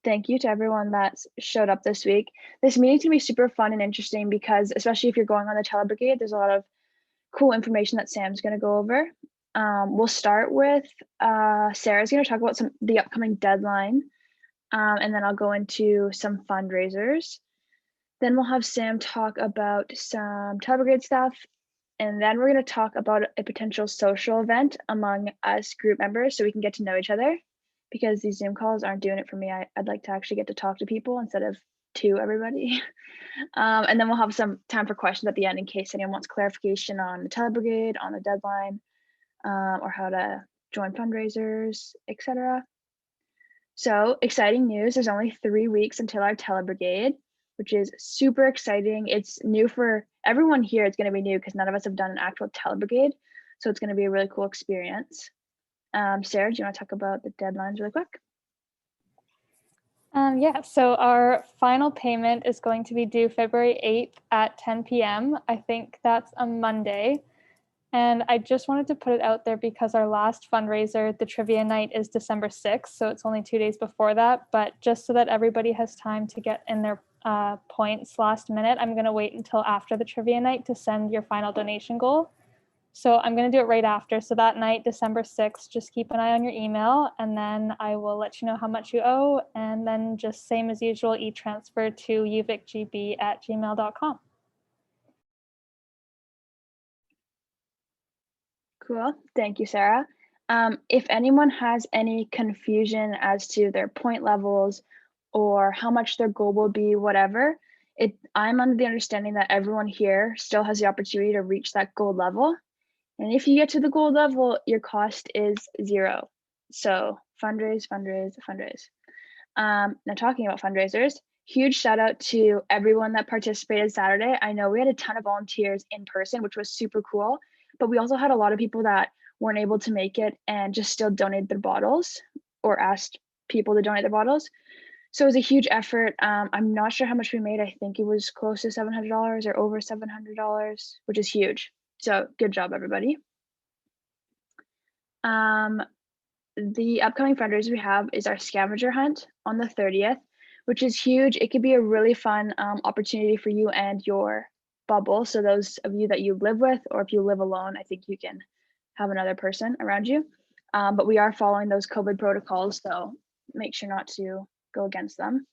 Thank you to everyone that showed up this week. This meeting's gonna be super fun and interesting because especially if you're going on the Telebrigade, there's a lot of cool information that Sam's gonna go over. We'll start with Sarah's gonna talk about the upcoming deadline, and then I'll go into some fundraisers. Then we'll have Sam talk about some Telebrigade stuff, and then we're gonna talk about a potential social event among us group members so we can get to know each other, because these Zoom calls aren't doing it for me. I'd like to actually get to talk to people instead of to everybody. And then we'll have some time for questions at the end in case anyone wants clarification on the Telebrigade, on the deadline, or how to join fundraisers, etc. So exciting news, there's only 3 weeks until our Telebrigade, which is super exciting. It's new for everyone here. It's gonna be new because none of us have done an actual Telebrigade. So it's gonna be a really cool experience. Sarah, do you wanna talk about the deadlines really quick? Yeah, so our final payment is going to be due February 8th at 10 p.m. I think that's a Monday. And I just wanted to put it out there because our last fundraiser, the trivia night, is December 6th. So it's only 2 days before that. But just so that everybody has time to get in their points last minute, I'm going to wait until after the trivia night to send your final donation goal. So I'm going to do it right after. So that night, December 6th, just keep an eye on your email, and then I will let you know how much you owe. And then just same as usual, e-transfer to uvicgb@gmail.com. Cool. Thank you, Sarah. If anyone has any confusion as to their point levels or how much their goal will be, whatever, I'm under the understanding that everyone here still has the opportunity to reach that gold level. And if you get to the gold level, your cost is 0. So fundraise, fundraise, fundraise. Now talking about fundraisers, huge shout out to everyone that participated Saturday. I know we had a ton of volunteers in person, which was super cool, but we also had a lot of people that weren't able to make it and just still donated their bottles or asked people to donate their bottles. So it was a huge effort. I'm not sure how much we made. I think it was close to $700 or over $700, which is huge. So good job, everybody. The upcoming fundraiser we have is our scavenger hunt on the 30th, which is huge. It could be a really fun opportunity for you and your bubble. So those of you that you live with, or if you live alone, I think you can have another person around you. But we are following those COVID protocols, so make sure not to go against them.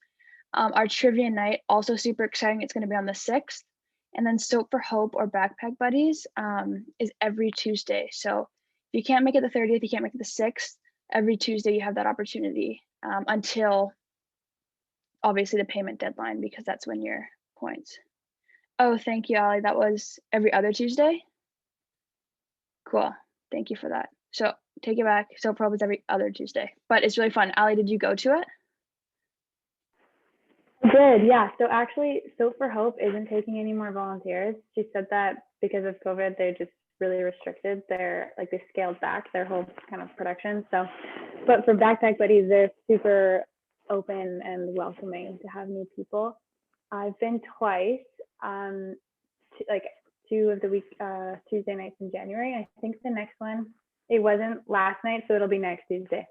Our trivia night, also super exciting. It's going to be on the 6th. And then Soap for Hope or Backpack Buddies is every Tuesday. So if you can't make it the 30th, you can't make it the 6th, every Tuesday you have that opportunity until obviously the payment deadline, because that's when your points. Oh, thank you, Ali. That was every other Tuesday? Cool. Thank you for that. So take it back. So probably every other Tuesday, but it's really fun. Ali, did you go to it? Good, yeah. So actually, Soap for Hope isn't taking any more volunteers. She said that because of COVID, they're just really restricted. They scaled back their whole kind of production. So, but for Backpack Buddies, they're super open and welcoming to have new people. I've been twice, like 2 of the week, Tuesday nights in January. I think the next one, it wasn't last night, so it'll be next Tuesday.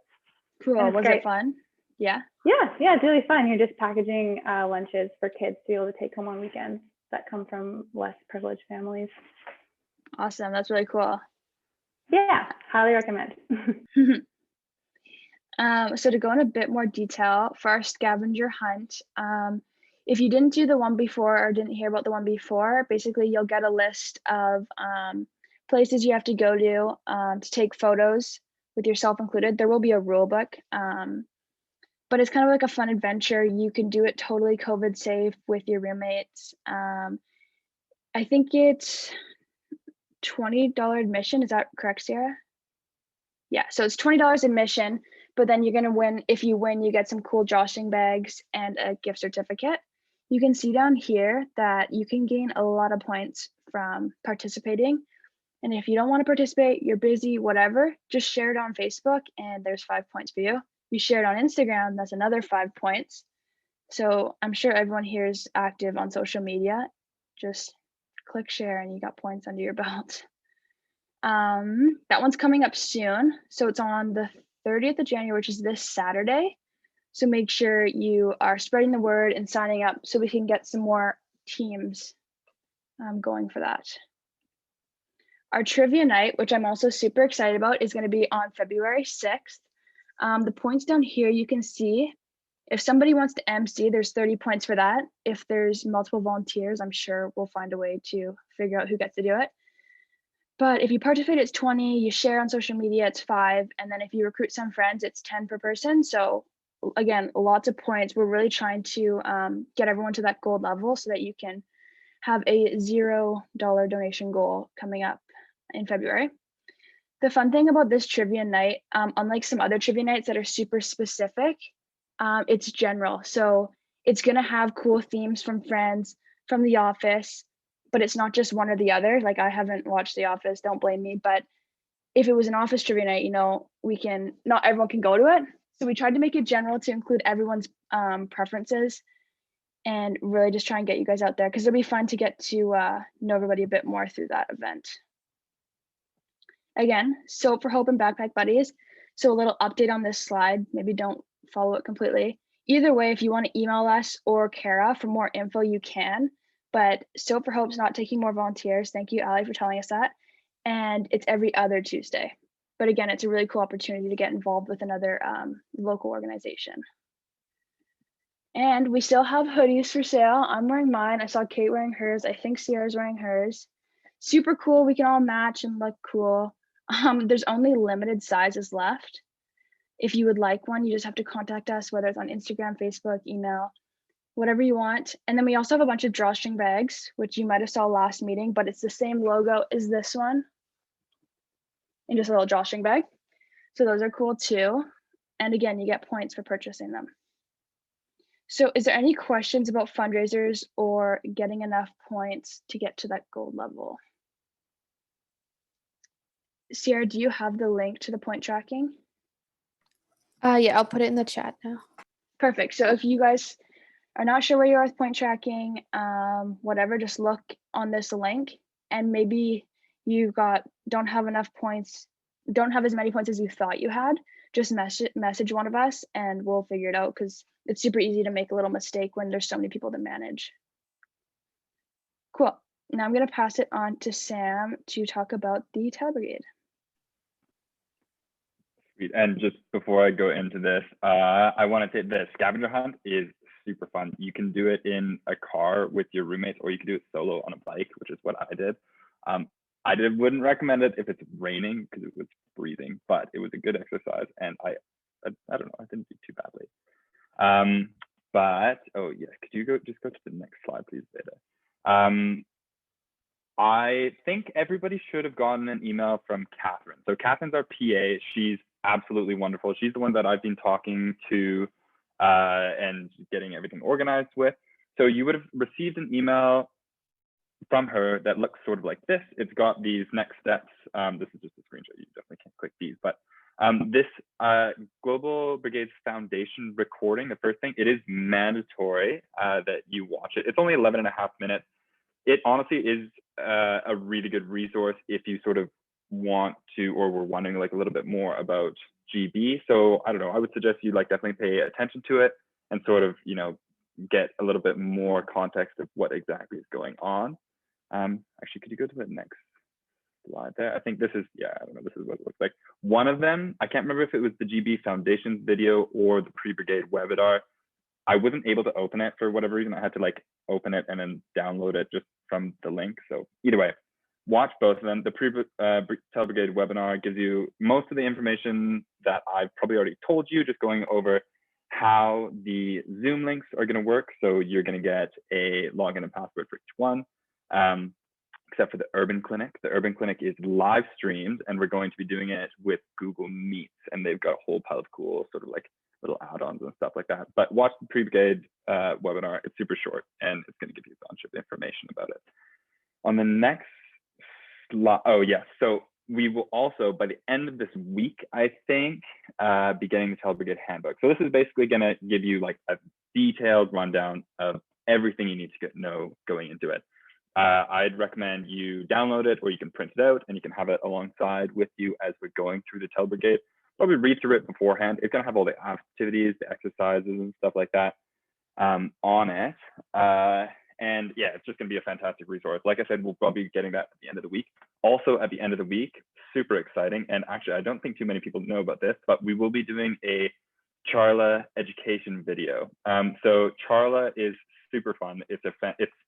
Cool. Was it fun? Yeah. Yeah, it's really fun. You're just packaging lunches for kids to be able to take home on weekends that come from less privileged families. Awesome. That's really cool. Yeah, highly recommend. So to go in a bit more detail for our scavenger hunt, if you didn't do the one before or didn't hear about the one before, basically you'll get a list of places you have to go to take photos with yourself included. There will be a rule book, but it's kind of like a fun adventure. You can do it totally COVID safe with your roommates. I think it's $20 admission. Is that correct, Sarah? Yeah, so it's $20 admission, but then you're gonna win. If you win, you get some cool joshing bags and a gift certificate. You can see down here that you can gain a lot of points from participating. And if you don't want to participate, you're busy, whatever, just share it on Facebook and there's 5 points for you. If you share it on Instagram, that's another 5 points. So I'm sure everyone here is active on social media. Just click share and you got points under your belt. That one's coming up soon. So it's on the 30th of January, which is this Saturday. So make sure you are spreading the word and signing up so we can get some more teams going for that. Our trivia night, which I'm also super excited about, is going to be on February 6th. The points down here you can see. If somebody wants to MC, there's 30 points for that. If there's multiple volunteers, I'm sure we'll find a way to figure out who gets to do it. But if you participate, it's 20, you share on social media, it's 5, and then if you recruit some friends, it's 10 per person. So again, lots of points. We're really trying to get everyone to that gold level so that you can have a $0 donation goal coming up in February. The fun thing about this trivia night, unlike some other trivia nights that are super specific, it's general. So it's gonna have cool themes from Friends, from The Office, but it's not just one or the other. Like, I haven't watched The Office, don't blame me, but if it was an Office trivia night, you know, not everyone can go to it. So we tried to make it general to include everyone's preferences and really just try and get you guys out there because it'll be fun to get to know everybody a bit more through that event. Again, Soap for Hope and Backpack Buddies. So a little update on this slide, maybe don't follow it completely. Either way, if you want to email us or Kara for more info, you can. But Soap for Hope's not taking more volunteers. Thank you, Ali, for telling us that. And it's every other Tuesday. But again, it's a really cool opportunity to get involved with another local organization. And we still have hoodies for sale. I'm wearing mine. I saw Kate wearing hers. I think Sierra's wearing hers. Super cool. We can all match and look cool. There's only limited sizes left. If you would like one, you just have to contact us, whether it's on Instagram, Facebook, email, whatever you want. And then we also have a bunch of drawstring bags, which you might have saw last meeting, but it's the same logo as this one in just a little drawstring bag. So those are cool too. And again, you get points for purchasing them. So is there any questions about fundraisers or getting enough points to get to that gold level? Sierra, do you have the link to the point tracking? Yeah, I'll put it in the chat now. Perfect. So if you guys are not sure where you are with point tracking, whatever, just look on this link and maybe you don't have enough points, don't have as many points as you thought you had, just message one of us and we'll figure it out because it's super easy to make a little mistake when there's so many people to manage. Cool. Now I'm going to pass it on to Sam to talk about the Telebrigade. Sweet. And just before I go into this, I want to say the scavenger hunt is super fun. You can do it in a car with your roommates, or you can do it solo on a bike, which is what I did. Wouldn't recommend it if it's raining because it was freezing, but it was a good exercise, and I don't know, I didn't do too badly. But oh yeah, could you just go to the next slide, please, Veda? I think everybody should have gotten an email from Catherine. So Catherine's our PA. She's absolutely wonderful. She's the one that I've been talking to and getting everything organized with. So you would have received an email from her that looks sort of like this. It's got these next steps. This is just a screenshot. You definitely can't click these, but this Global Brigades Foundation recording, the first thing, it is mandatory that you watch it. It's only 11.5 minutes. It honestly is a really good resource if you sort of want to, or were wondering like a little bit more about GB. So I don't know, I would suggest you like definitely pay attention to it and sort of, you know, get a little bit more context of what exactly is going on. Actually, could you go to the next slide there? I think this is, yeah, I don't know, this is what it looks like. One of them, I can't remember if it was the GB Foundation video or the pre-brigade webinar. I wasn't able to open it for whatever reason. I had to like open it and then download it just from the link. So either way, watch both of them. The pre-Telebrigade webinar gives you most of the information that I've probably already told you, just going over how the Zoom links are going to work. So you're going to get a login and password for each one, except for the Urban Clinic. The Urban Clinic is live streamed, and we're going to be doing it with Google Meets, and they've got a whole pile of cool sort of like little add-ons and stuff like that. But watch the pre-brigade webinar. It's super short, and it's going to give you a bunch of information about it. On the next slide, oh yes, so we will also, by the end of this week, I think, be getting the Telebrigade handbook. So this is basically going to give you like a detailed rundown of everything you need to know going into it. I'd recommend you download it, or you can print it out and you can have it alongside with you as we're going through the Telebrigade. probably read through it beforehand. It's going to have all the activities, the exercises and stuff like that on it. And yeah, it's just going to be a fantastic resource. Like I said, we'll probably be getting that at the end of the week. Also at the end of the week, super exciting. And actually, I don't think too many people know about this, but we will be doing a Charla education video. So Charla is super fun. It's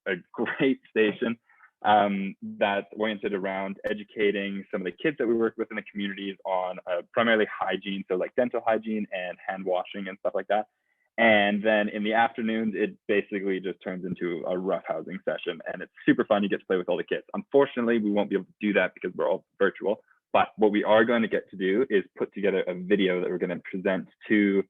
a great station that's oriented around educating some of the kids that we work with in the communities on primarily hygiene, so like dental hygiene and hand washing and stuff like that. And then in the afternoons, it basically just turns into a roughhousing session, and it's super fun. You get to play with all the kids. Unfortunately, we won't be able to do that because we're all virtual. But what we are going to get to do is put together a video that we're going to present to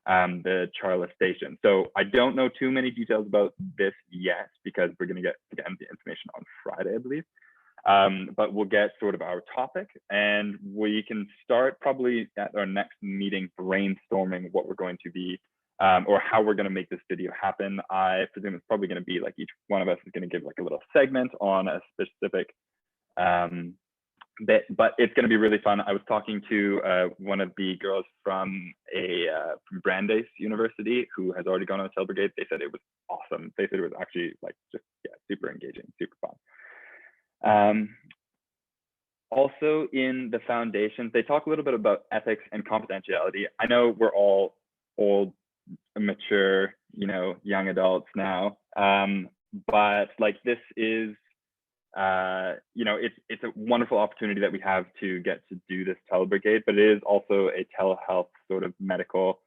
the Charla station. So I don't know too many details about this yet because we're going to get again the information on Friday, I believe. But we'll get sort of our topic, and we can start probably at our next meeting brainstorming what we're going to be or how we're going to make this video happen. I presume it's probably going to be like each one of us is going to give like a little segment on a specific bit, but it's going to be really fun. I was talking to one of the girls from from Brandeis University who has already gone on the Telebrigade. They said it was awesome. They said it was actually like just super engaging, super fun. Also in the foundations, they talk a little bit about ethics and confidentiality. I know we're all old, mature, young adults now, but like this is it's a wonderful opportunity that we have to get to do this Telebrigade, but it is also a telehealth sort of medical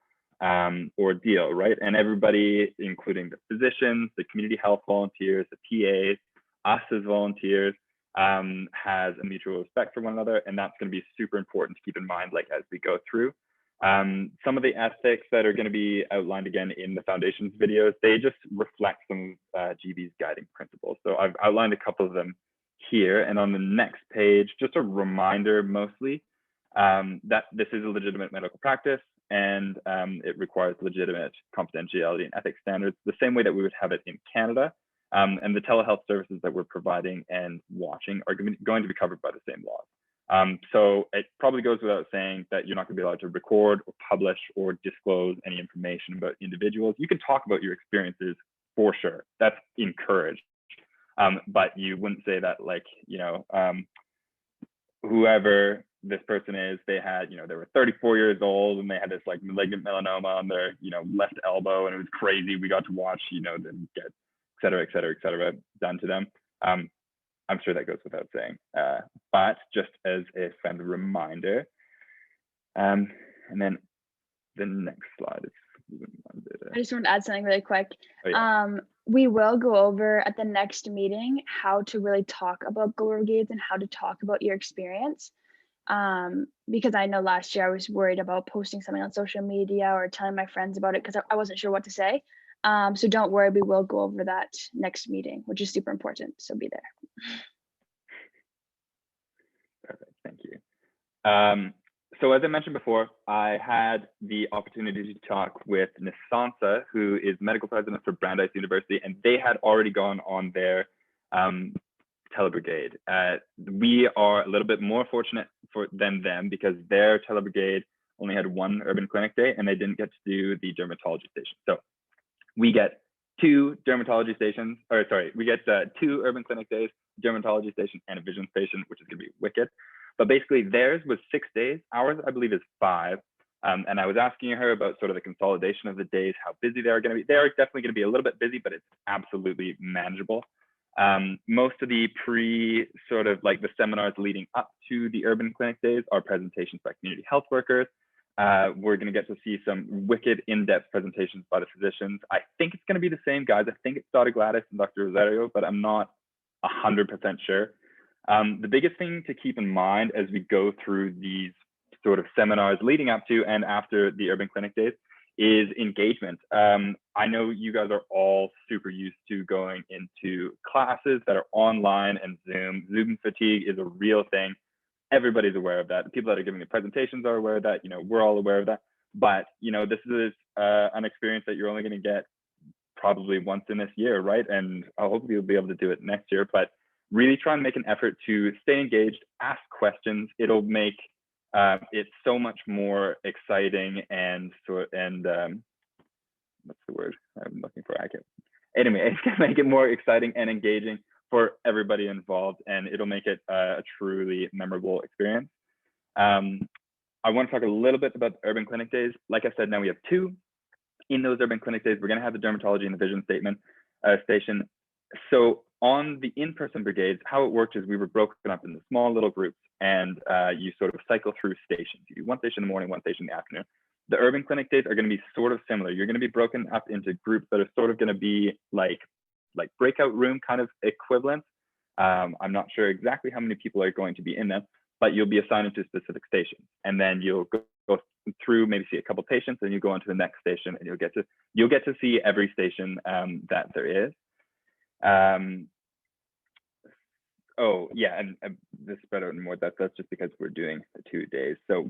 ordeal, right? And everybody, including the physicians, the community health volunteers, the PAs, us as volunteers, has a mutual respect for one another, and that's going to be super important to keep in mind, like as we go through. Some of the ethics that are going to be outlined again in the foundation's videos, they just reflect some GB's guiding principles. So I've outlined a couple of them here, and on the next page, just a reminder mostly that this is a legitimate medical practice, and it requires legitimate confidentiality and ethics standards, the same way that we would have it in Canada. And the telehealth services that we're providing and watching are going to be covered by the same laws. So it probably goes without saying that you're not going to be allowed to record or publish or disclose any information about individuals. You can talk about your experiences for sure. That's encouraged. But you wouldn't say that like, whoever this person is, they had, they were 34 years old and they had this like malignant melanoma on their, left elbow, and it was crazy. We got to watch, them get et cetera, done to them. I'm sure that goes without saying, but just as a friendly reminder. And then the next slide is. I just want to add something really quick. Oh, yeah. We will go over at the next meeting how to really talk about Go Brigades and how to talk about your experience. Because I know last year I was worried about posting something on social media or telling my friends about it because I wasn't sure what to say. So don't worry, we will go over that next meeting, which is super important. So be there. Perfect, thank you. So as I mentioned before, I had the opportunity to talk with Nisansa, who is medical president for Brandeis University, and they had already gone on their Telebrigade. We are a little bit more fortunate than them because their Telebrigade only had one urban clinic day and they didn't get to do the dermatology station. So we get two dermatology stations, we get two urban clinic days, dermatology station, and a vision station, which is going to be wicked. But basically theirs was 6 days. Ours, I believe, is 5. And I was asking her about sort of the consolidation of the days, how busy they are going to be. They are definitely going to be a little bit busy, but it's absolutely manageable. Most of the sort of like the seminars leading up to the urban clinic days are presentations by community health workers. We're going to get to see some wicked in-depth presentations by the physicians. I think it's going to be the same guys. I think it's Dr. Gladys and Dr. Rosario, but I'm not 100% sure. The biggest thing to keep in mind as we go through these sort of seminars leading up to and after the urban clinic days is engagement. I know you guys are all super used to going into classes that are online and Zoom. Zoom fatigue is a real thing. Everybody's aware of that. The people that are giving the presentations are aware of that. We're all aware of that. But this is an experience that you're only going to get probably once in this year, right? And hopefully you'll be able to do it next year. But really try and make an effort to stay engaged, ask questions. It'll make it's so much more exciting and what's the word I'm looking for? Anyway, it's gonna make it more exciting and engaging for everybody involved, and it'll make it a truly memorable experience. I want to talk a little bit about the Urban Clinic Days. Like I said, now we have 2. In those Urban Clinic Days, we're going to have the dermatology and the vision station. So on the in-person brigades, how it worked is we were broken up into small little groups, and you sort of cycle through stations. You do one station in the morning, one station in the afternoon. The Urban Clinic Days are going to be sort of similar. You're going to be broken up into groups that are sort of going to be like breakout room kind of equivalent. I'm not sure exactly how many people are going to be in them, but you'll be assigned to specific stations, and then you'll go through, maybe see a couple patients, and you go on to the next station, and you'll get to see every station that there is. Oh yeah, and this is better and more. That's just because we're doing the 2 days. So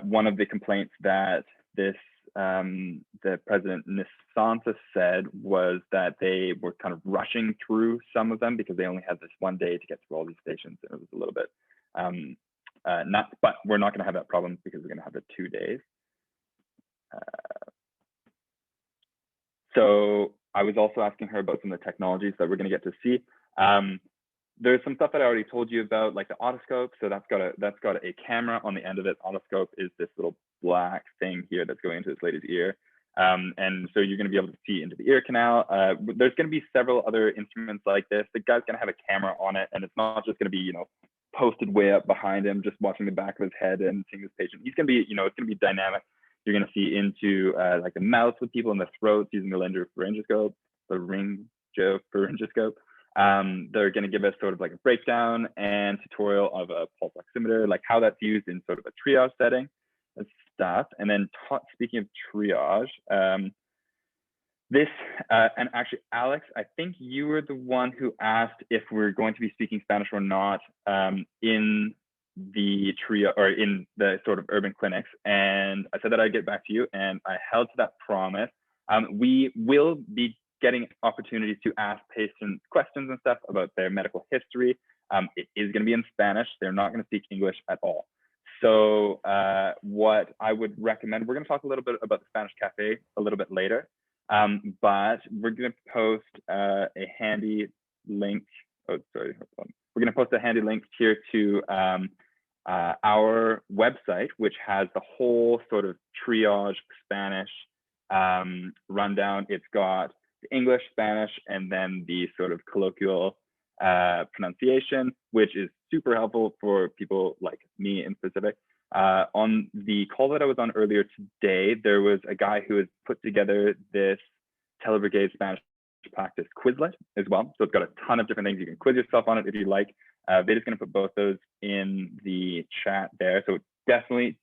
one of the complaints that the President Nisanta said was that they were kind of rushing through some of them because they only had this 1 day to get through all these stations, and it was a little bit but we're not going to have that problem because we're going to have the 2 days. So I was also asking her about some of the technologies that we're going to get to see. There's some stuff that I already told you about, like the otoscope. So that's got a camera on the end of it. Otoscope is this little black thing here that's going into this lady's ear. And so you're going to be able to see into the ear canal. There's going to be several other instruments like this. The guy's going to have a camera on it, and it's not just going to be, posted way up behind him, just watching the back of his head and seeing this patient. He's going to be, it's going to be dynamic. You're going to see into like the mouth with people in the throats using the laryngoscope, pharyngoscope. They're going to give us sort of like a breakdown and tutorial of a pulse oximeter, like how that's used in sort of a triage setting and stuff. And then speaking of triage, and actually, Alex, I think you were the one who asked if we're going to be speaking Spanish or not in the triage or in the sort of urban clinics. And I said that I'd get back to you, and I held to that promise. We will be getting opportunities to ask patients questions and stuff about their medical history. It is going to be in Spanish. They're not going to speak English at all. So what I would recommend, we're going to talk a little bit about the Spanish Cafe a little bit later. But we're going to post a handy link. Oh, sorry. We're going to post a handy link here to our website, which has the whole sort of triage Spanish rundown. It's got the English, Spanish, and then the sort of colloquial pronunciation, which is super helpful for people like me in specific. On the call that I was on earlier today, there was a guy who has put together this Telebrigade Spanish practice Quizlet as well. So it's got a ton of different things. You can quiz yourself on it if you like. They're just going to put both those in the chat there. So definitely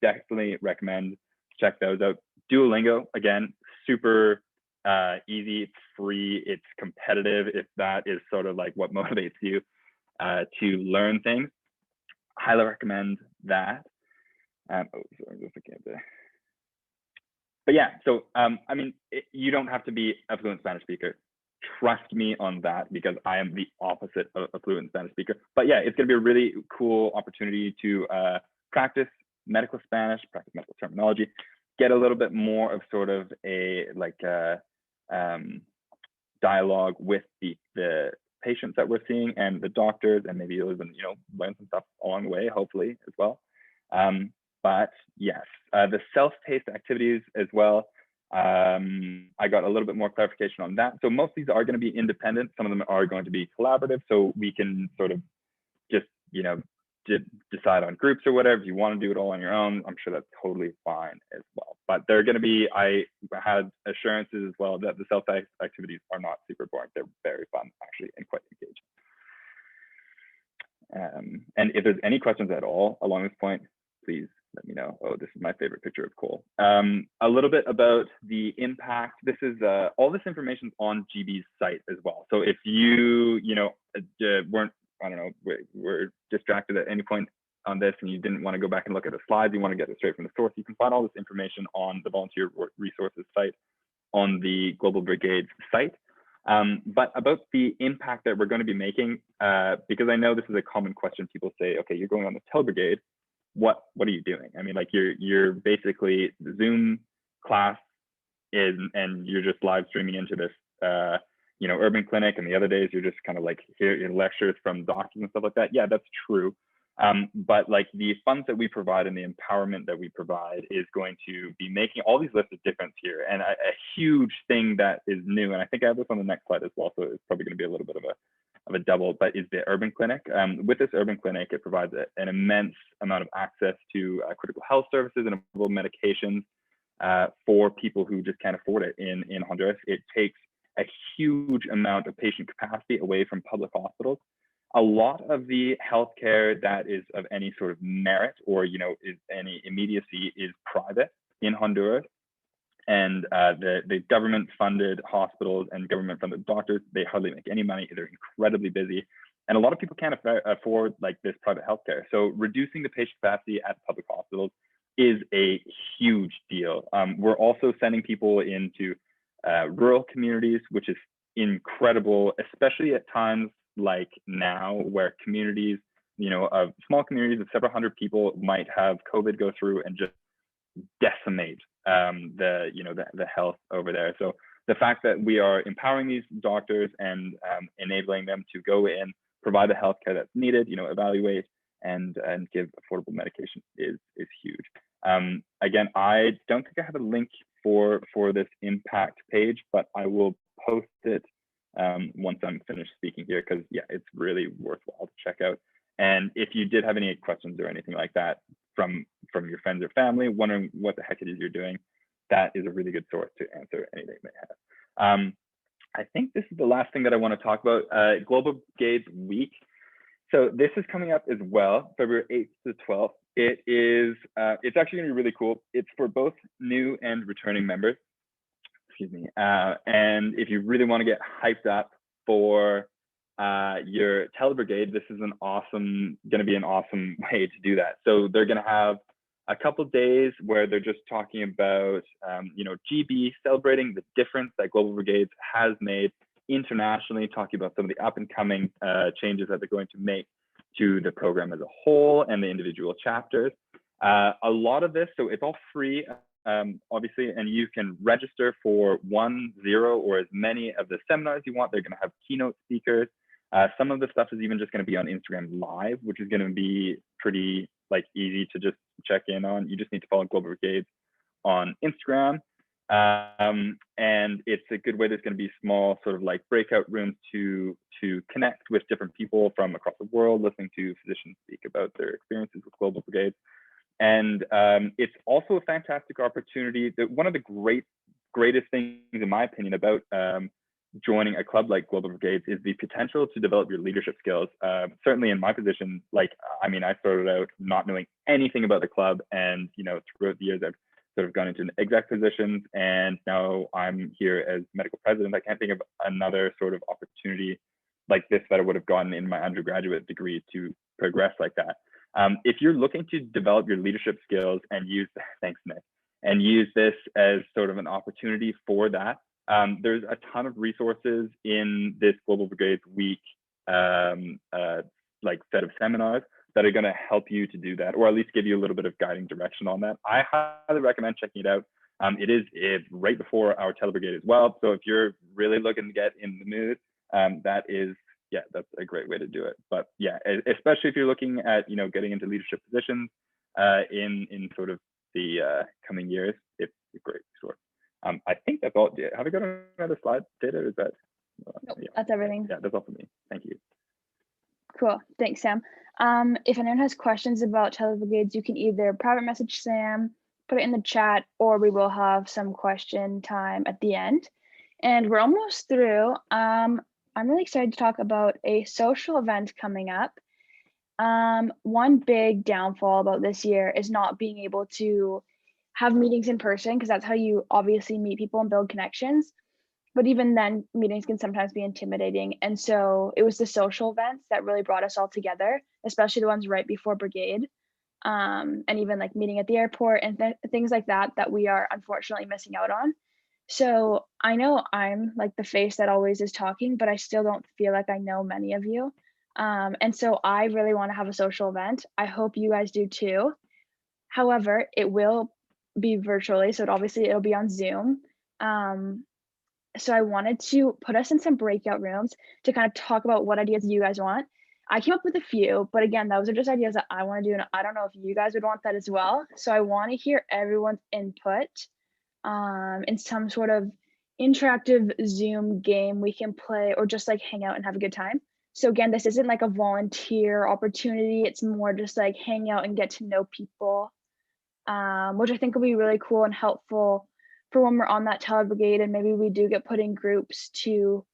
recommend check those out. Duolingo, again, super easy, it's free, it's competitive. If that is sort of like what motivates you to learn things, highly recommend that. Sorry, I'm just looking at the. But yeah, so I mean, you don't have to be a fluent Spanish speaker. Trust me on that, because I am the opposite of a fluent Spanish speaker. But yeah, it's going to be a really cool opportunity to practice medical Spanish, practice medical terminology, get a little bit more of sort of a like dialogue with the patients that we're seeing and the doctors, and maybe you'll even learn some stuff along the way, hopefully as well. But yes, the self-paced activities as well. I got a little bit more clarification on that. So most of these are going to be independent. Some of them are going to be collaborative. So we can sort of just, decide on groups or whatever. If you want to do it all on your own, I'm sure that's totally fine as well. But they're going to be, I had assurances as well that the self-paced activities are not super boring. They're very fun, actually, and quite engaging. And if there's any questions at all along this point, please let me know. Oh, this is my favorite picture of Cole. A little bit about the impact. This is all this information on GB's site as well. So if you, weren't, I don't know, were distracted at any point on this and you didn't want to go back and look at the slides, you want to get it straight from the source, you can find all this information on the volunteer resources site on the Global Brigade's site. But about the impact that we're going to be making, because I know this is a common question, people say, okay, you're going on the Telebrigade, what are you doing? I mean, like you're basically Zoom class and you're just live streaming into this, urban clinic, and the other days you're just kind of like hearing lectures from doctors and stuff like that. Yeah, that's true. But like the funds that we provide and the empowerment that we provide is going to be making all these lists of difference here. And a huge thing that is new, and I think I have this on the next slide as well, so it's probably going to be a little bit of a double, but is the urban clinic. With this urban clinic, it provides an immense amount of access to critical health services and available medications for people who just can't afford it in Honduras. It takes a huge amount of patient capacity away from public hospitals. A lot of the healthcare that is of any sort of merit or is any immediacy is private in Honduras, and the government-funded hospitals and government-funded doctors, they hardly make any money. They're incredibly busy, and a lot of people can't afford like this private healthcare. So reducing the patient capacity at public hospitals is a huge deal. We're also sending people into rural communities, which is incredible, especially at times like now where communities, of small communities of several hundred people might have COVID go through and just decimate the health over there. So the fact that we are empowering these doctors and enabling them to go in, provide the healthcare that's needed, evaluate and give affordable medication is huge. Again, I don't think I have a link for this impact page, but I will post it once I'm finished speaking here, because yeah, it's really worthwhile to check out. And if you did have any questions or anything like that from your friends or family, wondering what the heck it is you're doing, that is a really good source to answer anything they have. I think this is the last thing that I want to talk about, Global Brigades Week. So this is coming up as well, February 8th to 12th. It's actually going to be really cool. It's for both new and returning members. Excuse me. And if you really want to get hyped up for your Telebrigade, this is going to be an awesome way to do that. So they're going to have a couple days where they're just talking about, GB, celebrating the difference that Global Brigades has made internationally, talking about some of the up and coming changes that they're going to make to the program as a whole and the individual chapters. A lot of this, so it's all free, obviously, and you can register for 1, 0, or as many of the seminars you want. They're going to have keynote speakers. Some of the stuff is even just going to be on Instagram Live, which is going to be pretty easy to just check in on. You just need to follow Global Brigades on Instagram. And it's a good way. There's going to be small sort of breakout rooms to connect with different people from across the world, listening to physicians speak about their experiences with Global Brigades. And it's also a fantastic opportunity. One of the greatest things, in my opinion, about joining a club like Global Brigades is the potential to develop your leadership skills. Certainly in my position, I started out not knowing anything about the club, and throughout the years I've sort of gone into exec positions, and now I'm here as medical president. I can't think of another sort of opportunity like this that I would have gotten in my undergraduate degree to progress like that. If you're looking to develop your leadership skills and thanks Nick, and use this as sort of an opportunity for that, there's a ton of resources in this Global Brigades Week set of seminars that are going to help you to do that, or at least give you a little bit of guiding direction on that. I highly recommend checking it out. It's right before our Telebrigade as well. So if you're really looking to get in the mood, that's a great way to do it. But yeah, especially if you're looking at, getting into leadership positions in sort of the coming years, it's a great resource. I think that's all. Have I got another slide, Data? Is that? Nope, that's everything. Yeah, that's all for me. Thank you. Cool. Thanks, Sam. If anyone has questions about Telebrigades, you can either private message Sam, put it in the chat, or we will have some question time at the end. And we're almost through. I'm really excited to talk about a social event coming up. One big downfall about this year is not being able to have meetings in person, because that's how you obviously meet people and build connections. But even then, meetings can sometimes be intimidating. And so it was the social events that really brought us all together, especially the ones right before Brigade, and even meeting at the airport and things like that we are unfortunately missing out on. So I know I'm the face that always is talking, but I still don't feel like I know many of you. And so I really want to have a social event. I hope you guys do too. However, it will be virtually, so it'll be on Zoom. So I wanted to put us in some breakout rooms to kind of talk about what ideas you guys want. I came up with a few, but again, those are just ideas that I want to do, and I don't know if you guys would want that as well. So I want to hear everyone's input in some sort of interactive Zoom game we can play, or just like hang out and have a good time. So again, this isn't like a volunteer opportunity. It's more just like hang out and get to know people, which I think will be really cool and helpful for when we're on that Telebrigade, and maybe we do get put in groups to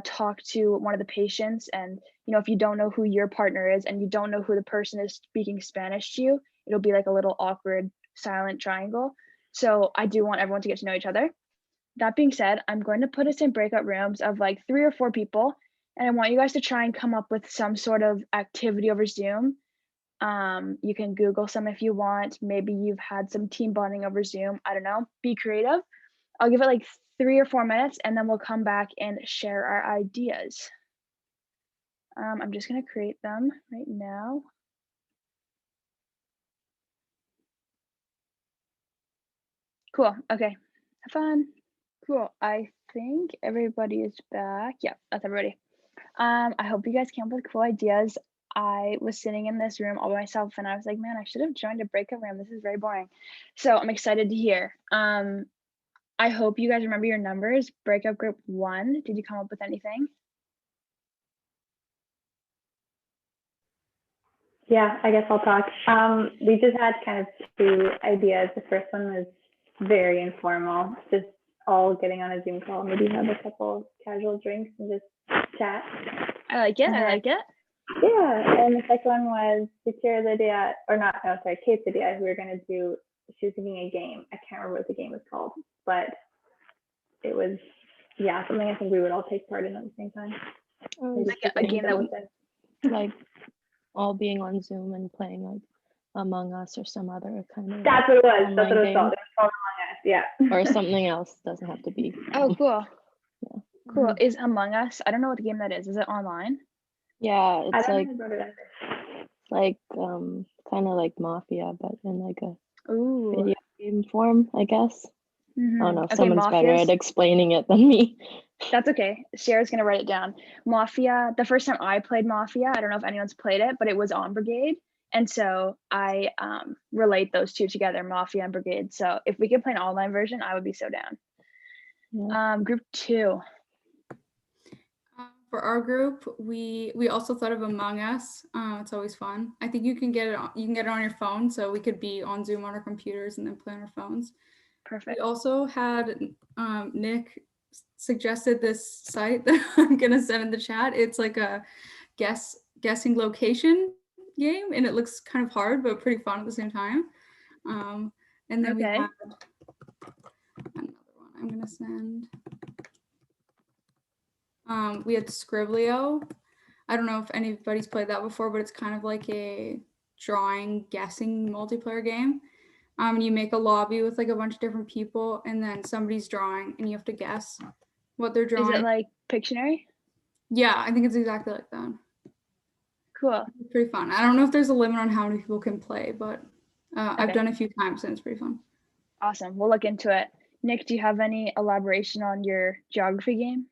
talk to one of the patients. And if you don't know who your partner is and you don't know who the person is speaking Spanish to you, it'll be like a little awkward silent triangle. So I do want everyone to get to know each other. That being said, I'm going to put us in breakout rooms of like 3 or 4 people, and I want you guys to try and come up with some sort of activity over Zoom. You can Google some if you want. Maybe you've had some team bonding over Zoom. I don't know. Be creative. I'll give it like 3 or 4 minutes, and then we'll come back and share our ideas. I'm just going to create them right now. Cool. Okay. Have fun. Cool. I think everybody is back. Yeah, that's everybody. I hope you guys came up with cool ideas. I was sitting in this room all by myself, and I was like, man, I should have joined a breakout room. This is very boring. So I'm excited to hear. I hope you guys remember your numbers. Breakout group 1, did you come up with anything? Yeah, I guess I'll talk. We just had kind of 2 ideas. The first one was very informal, just all getting on a Zoom call, maybe have a couple casual drinks and just chat. I like it. I like it. Yeah, and the second one was Kate Lydia, Kate's idea. We were going to do, she was thinking a game. I can't remember what the game was called, but it was, something I think we would all take part in at the same time. Like a game that we like all being on Zoom and playing like Among Us or some other kind of. That's what it was. That's what it was game. called. It was called Among Us. Yeah. Or something else. Doesn't have to be. Oh, cool. Yeah. Cool. Is Among Us, I don't know what the game that is. Is it online? Yeah, it's like it kind of like Mafia, but in like a Ooh. video game form, I guess. Mm-hmm. I don't know if Okay, someone's better Mafia's, at explaining it than me. That's okay. Sarah's gonna write it down. Mafia, the first time I played Mafia, I don't know if anyone's played it, but it was on Brigade. And so I relate those 2 together, Mafia and Brigade. So if we could play an online version, I would be so down. Yeah. Group 2. For our group, we also thought of Among Us. It's always fun. I think you can get it on your phone, so we could be on Zoom on our computers and then play on our phones. Perfect. We also had Nick suggested this site that I'm gonna send in the chat. It's like a guessing location game, and it looks kind of hard but pretty fun at the same time. And then we had another one I'm gonna send. We had Scriblio. I don't know if anybody's played that before, but it's kind of like a drawing guessing multiplayer game. You make a lobby with like a bunch of different people, and then somebody's drawing and you have to guess what they're drawing. Is it like Pictionary? Yeah, I think it's exactly like that. Cool. It's pretty fun. I don't know if there's a limit on how many people can play, but I've done it a few times and it's pretty fun. Awesome. We'll look into it. Nick, do you have any elaboration on your geography game?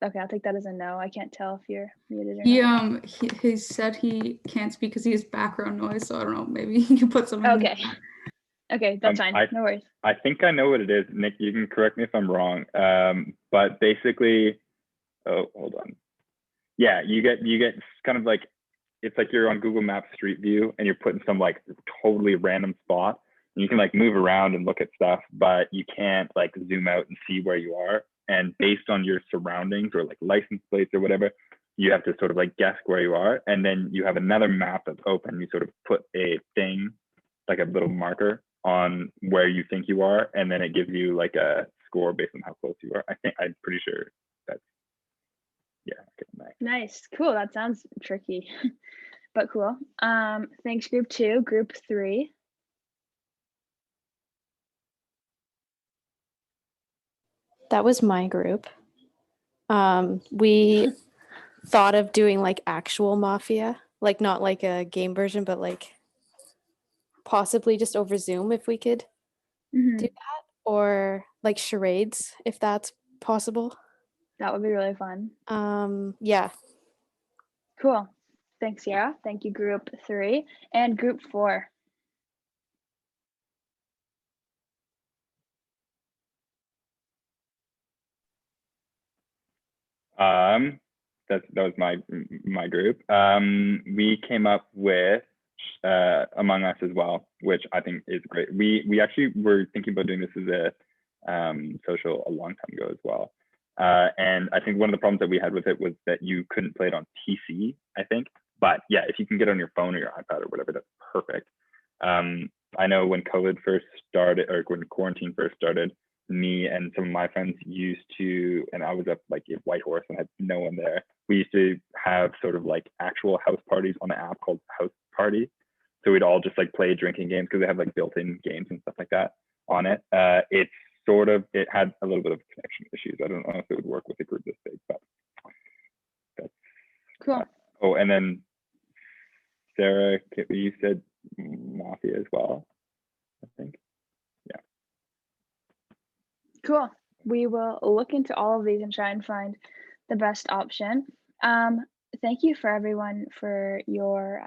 Okay, I'll take that as a no. I can't tell if you're muted or not. He said he can't speak because he has background noise, so I don't know. Maybe you can put something. Okay. Okay, that's fine. No worries. I think I know what it is. Nick, you can correct me if I'm wrong. But basically, oh, hold on. Yeah, you get kind of like, it's like you're on Google Maps Street View and you're put in some like totally random spot. And you can like move around and look at stuff, but you can't like zoom out and see where you are. And based on your surroundings or like license plates or whatever, you have to sort of like guess where you are. And then you have another map that's open. You sort of put a thing, like a little marker on where you think you are. And then it gives you like a score based on how close you are. I'm pretty sure that's, yeah. Okay, nice. Cool. That sounds tricky, but cool. Thanks, group 2. Group 3. That was my group. We thought of doing like actual Mafia, like not like a game version, but like possibly just over Zoom if we could Mhm. do that, or like charades if that's possible. That would be really fun. Yeah. Cool. Thanks, Sierra. Thank you, group 3 and group 4. That was my group. We came up with Among Us as well, which I think is great. We actually were thinking about doing this as a social a long time ago as well. And I think one of the problems that we had with it was that you couldn't play it on PC, I think. But yeah, if you can get it on your phone or your iPad or whatever, that's perfect. I know when COVID first started, or when quarantine first started, me and some of my friends used to, and I was up like in Whitehorse and had no one there. We used to have sort of like actual house parties on an app called House Party. So we'd all just like play drinking games because they have like built-in games and stuff like that on it. It had a little bit of connection issues. I don't know if it would work with a group this big, but that's Cool. Oh, and then Sarah, you said Mafia as well, I think. Cool. We will look into all of these and try and find the best option. Thank you for everyone for your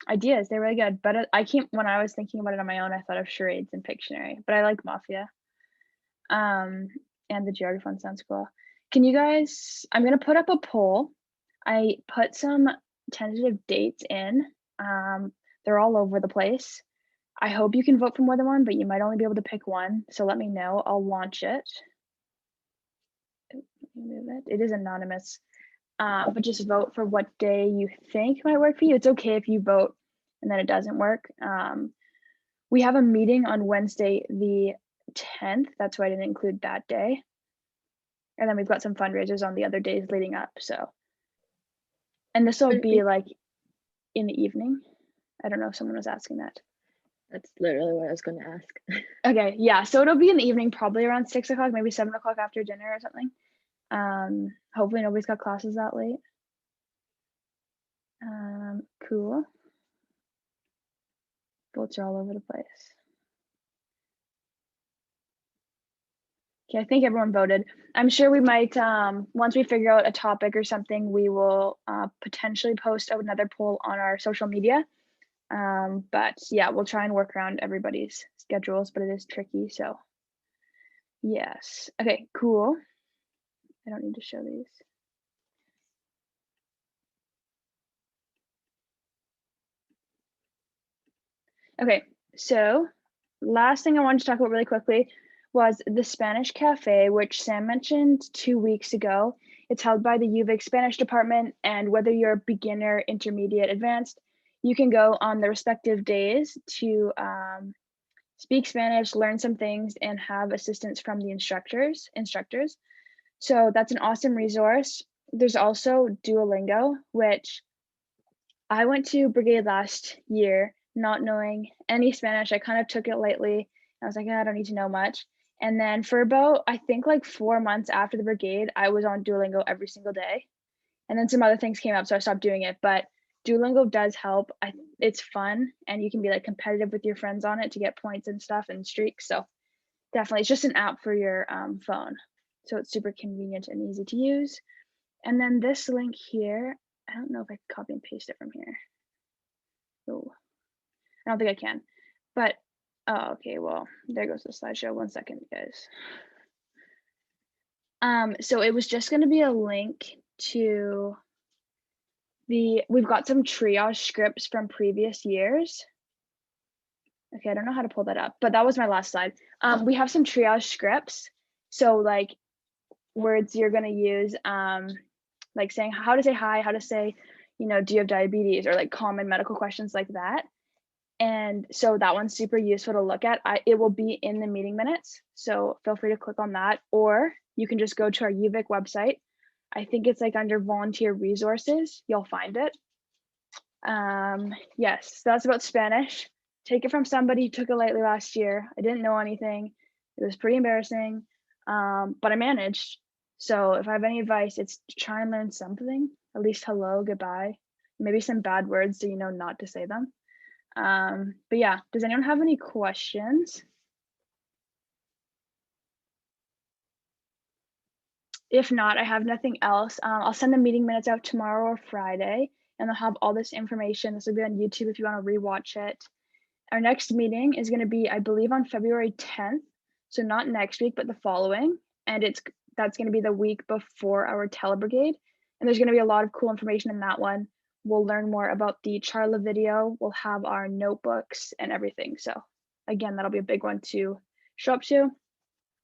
ideas. They're really good. But when I was thinking about it on my own, I thought of charades and Pictionary, but I like Mafia. And the geography one sounds cool. Can you guys, I'm gonna put up a poll. I put some tentative dates in. They're all over the place. I hope you can vote for more than one, but you might only be able to pick one. So let me know. I'll launch it. Let me move it. It is anonymous, but just vote for what day you think might work for you. It's okay if you vote and then it doesn't work. We have a meeting on Wednesday, the 10th. That's why I didn't include that day. And then we've got some fundraisers on the other days leading up. So, and this will be like in the evening. I don't know if someone was asking that. That's literally what I was going to ask. Okay, yeah, so it'll be in the evening, probably around 6 o'clock, maybe 7 o'clock after dinner or something. Hopefully nobody's got classes that late. Cool. Votes are all over the place. Okay, I think everyone voted. I'm sure we might, once we figure out a topic or something, we will potentially post another poll on our social media. But yeah, we'll try and work around everybody's schedules, but it is tricky. So yes. Okay, cool. I don't need to show these. Okay, so last thing I wanted to talk about really quickly was the Spanish Cafe, which Sam mentioned 2 weeks ago. It's held by the UVic Spanish department, and whether you're beginner, intermediate, advanced, you can go on the respective days to speak Spanish, learn some things, and have assistance from the instructors. So that's an awesome resource. There's also Duolingo, which I went to Brigade last year, not knowing any Spanish. I kind of took it lightly. I was like, I don't need to know much. And then for about, I think like 4 months after the Brigade, I was on Duolingo every single day. And then some other things came up, so I stopped doing it. But Duolingo does help. It's fun, and you can be like competitive with your friends on it to get points and stuff and streaks. So definitely, it's just an app for your phone. So it's super convenient and easy to use. And then this link here, I don't know if I can copy and paste it from here. Oh, I don't think I can. But, oh, okay, well, there goes the slideshow. 1 second, guys. So it was just going to be a link to we've got some triage scripts from previous years. Okay, I don't know how to pull that up, but that was my last slide. We have some triage scripts. So like words you're going to use, like saying how to say hi, how to say, do you have diabetes, or like common medical questions like that. And so that one's super useful to look at. It will be in the meeting minutes. So feel free to click on that, or you can just go to our UVic website. I think it's like under volunteer resources, you'll find it. Yes, that's about Spanish. Take it from somebody who took it lightly last year. I didn't know anything. It was pretty embarrassing, but I managed. So if I have any advice, it's to try and learn something, at least hello, goodbye, maybe some bad words so you know not to say them. But yeah, does anyone have any questions? If not, I have nothing else. I'll send the meeting minutes out tomorrow or Friday, and they'll have all this information. This will be on YouTube if you want to rewatch it. Our next meeting is going to be, I believe, on February 10th. So not next week, but the following. And that's going to be the week before our Telebrigade. And there's going to be a lot of cool information in that one. We'll learn more about the Charla video. We'll have our notebooks and everything. So again, that'll be a big one to show up to.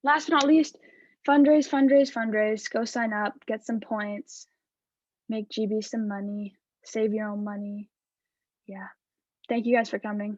Last but not least, fundraise, fundraise, fundraise. Go sign up, get some points, make GB some money, save your own money. Yeah. Thank you guys for coming.